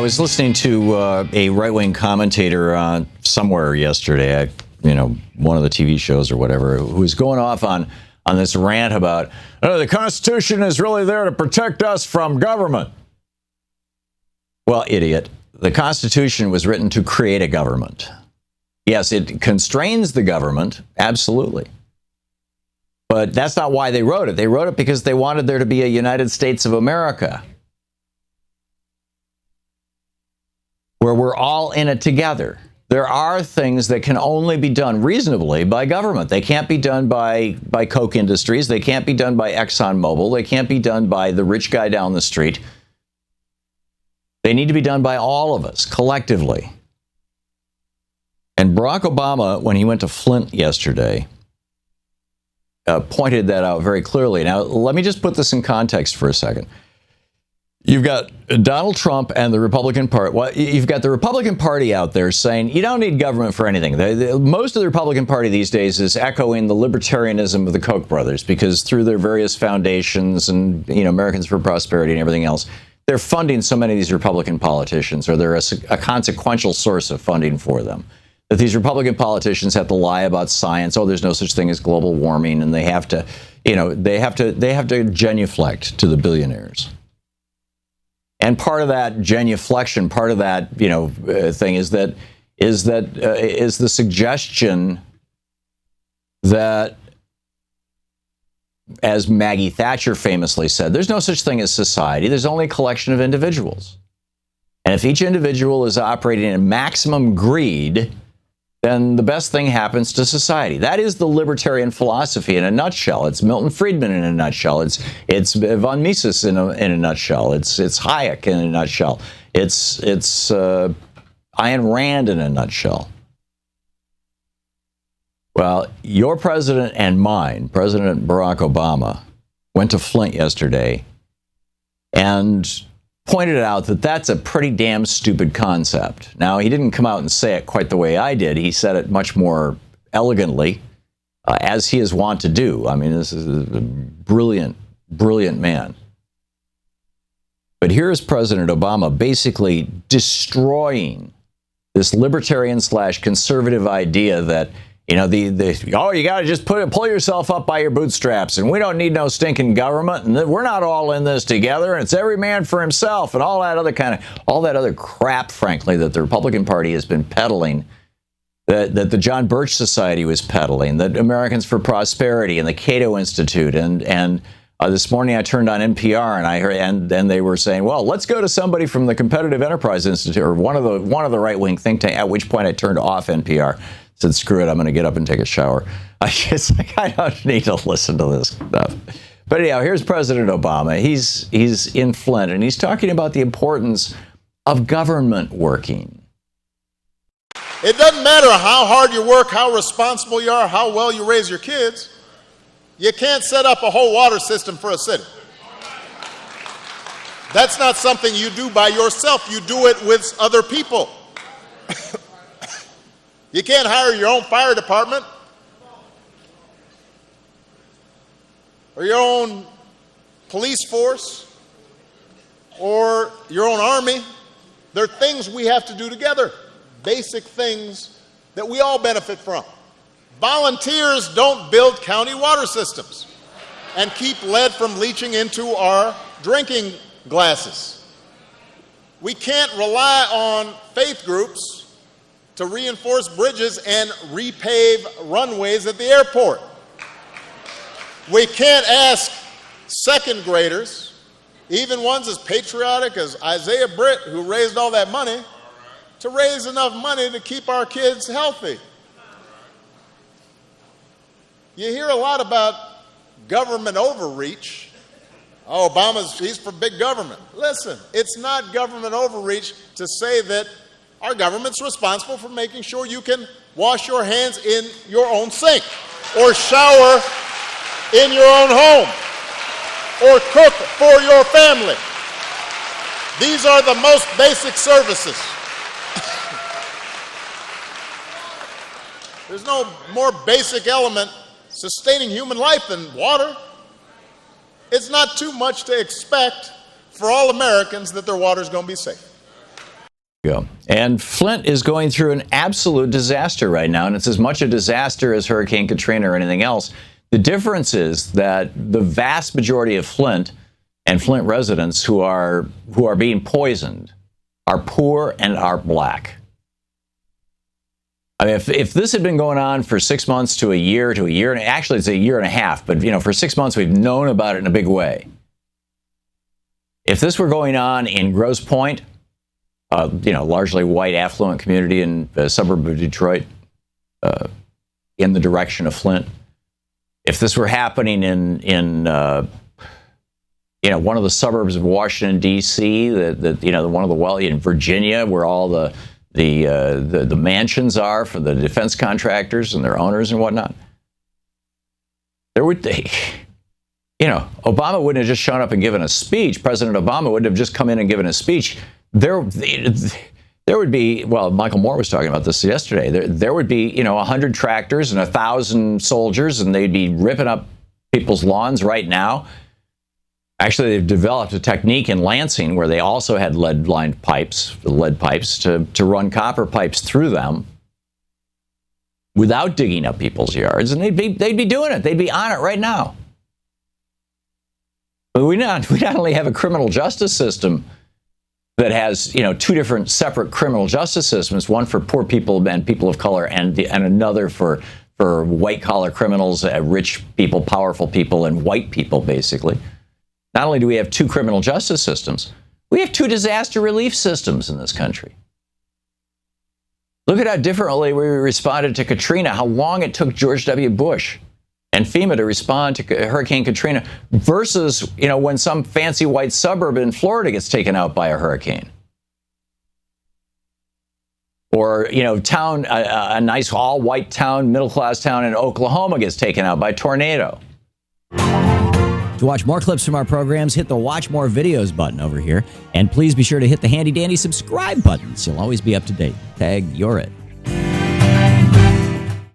was listening to a right-wing commentator somewhere yesterday, one of the TV shows or whatever, who was going off on this rant about, the Constitution is really there to protect us from government. Well, idiot. The Constitution was written to create a government. Yes, it constrains the government, absolutely. But that's not why they wrote it. They wrote it because they wanted there to be a United States of America, where we're all in it together. There are things that can only be done reasonably by government. They can't be done by Koch Industries. They can't be done by ExxonMobil. They can't be done by the rich guy down the street. They need to be done by all of us, collectively. And Barack Obama, when he went to Flint yesterday, pointed that out very clearly. Now, let me just put this in context for a second. You've got Donald Trump and the Republican Party. Well, you've got the Republican Party out there saying you don't need government for anything. Most of the Republican Party these days is echoing the libertarianism of the Koch brothers, because through their various foundations and Americans for Prosperity and everything else, they're funding so many of these Republican politicians, or they're a consequential source of funding for them. That these Republican politicians have to lie about science. Oh, there's no such thing as global warming, and they have to, they have to genuflect to the billionaires. And part of that genuflection, part of that thing is the suggestion that, as Maggie Thatcher famously said, there's no such thing as society. There's only a collection of individuals. And if each individual is operating in maximum greed, then the best thing happens to society. That is the libertarian philosophy in a nutshell. It's Milton Friedman in a nutshell. It's von Mises in a nutshell. It's Hayek in a nutshell. It's Ayn Rand in a nutshell. Well, your president and mine, President Barack Obama, went to Flint yesterday and pointed out that that's a pretty damn stupid concept. Now, he didn't come out and say it quite the way I did. He said it much more elegantly, as he is wont to do. I mean, this is a brilliant, brilliant man. But here is President Obama basically destroying this libertarian/conservative idea that, you got to just pull yourself up by your bootstraps, and we don't need no stinking government, and we're not all in this together, and it's every man for himself, and all that other crap, frankly, that the Republican Party has been peddling, that the John Birch Society was peddling, that Americans for Prosperity and the Cato Institute, and this morning I turned on NPR and I heard, and they were saying, well, let's go to somebody from the Competitive Enterprise Institute, or one of the right-wing think tank. At which point I turned off NPR. Said, screw it, I'm going to get up and take a shower. It's like, I don't need to listen to this stuff. But anyhow, here's President Obama. He's in Flint, and he's talking about the importance of government working. It doesn't matter how hard you work, how responsible you are, how well you raise your kids. You can't set up a whole water system for a city. That's not something you do by yourself. You do it with other people. You can't hire your own fire department or your own police force or your own army. There are things we have to do together, basic things that we all benefit from. Volunteers don't build county water systems and keep lead from leaching into our drinking glasses. We can't rely on faith groups to reinforce bridges and repave runways at the airport. We can't ask second graders, even ones as patriotic as Isaiah Britt, who raised all that money, to raise enough money to keep our kids healthy. You hear a lot about government overreach. Oh, he's for big government. Listen, it's not government overreach to say that our government's responsible for making sure you can wash your hands in your own sink, or shower in your own home, or cook for your family. These are the most basic services. There's no more basic element sustaining human life than water. It's not too much to expect for all Americans that their water is going to be safe. Go. And Flint is going through an absolute disaster right now, and it's as much a disaster as Hurricane Katrina or anything else. The difference is that the vast majority of Flint and Flint residents who are being poisoned are poor and are black. I mean, if this had been going on for 6 months to a year, and actually it's a year and a half, but for 6 months we've known about it in a big way. If this were going on in Grosse Pointe, largely white affluent community in the suburb of Detroit, in the direction of Flint, if this were happening in one of the suburbs of Washington D.C., one of the in Virginia, where all the mansions are for the defense contractors and their owners and whatnot, Obama wouldn't have just shown up and given a speech. President Obama wouldn't have just come in and given a speech. There would be, Michael Moore was talking about this yesterday. There would be, 100 tractors and 1,000 soldiers, and they'd be ripping up people's lawns right now. Actually, they've developed a technique in Lansing where they also had lead pipes to run copper pipes through them without digging up people's yards, and they'd be doing it. They'd be on it right now. But we not only have a criminal justice system that has, two different separate criminal justice systems, one for poor people and people of color, and another for white-collar criminals, rich people, powerful people, and white people, basically. Not only do we have two criminal justice systems, we have two disaster relief systems in this country. Look at how differently we responded to Katrina, how long it took George W. Bush and FEMA to respond to Hurricane Katrina versus, when some fancy white suburb in Florida gets taken out by a hurricane. Or, a nice all-white town, middle-class town in Oklahoma gets taken out by a tornado. To watch more clips from our programs, hit the Watch More Videos button over here. And please be sure to hit the handy-dandy subscribe button so you'll always be up to date. Tag, you're it.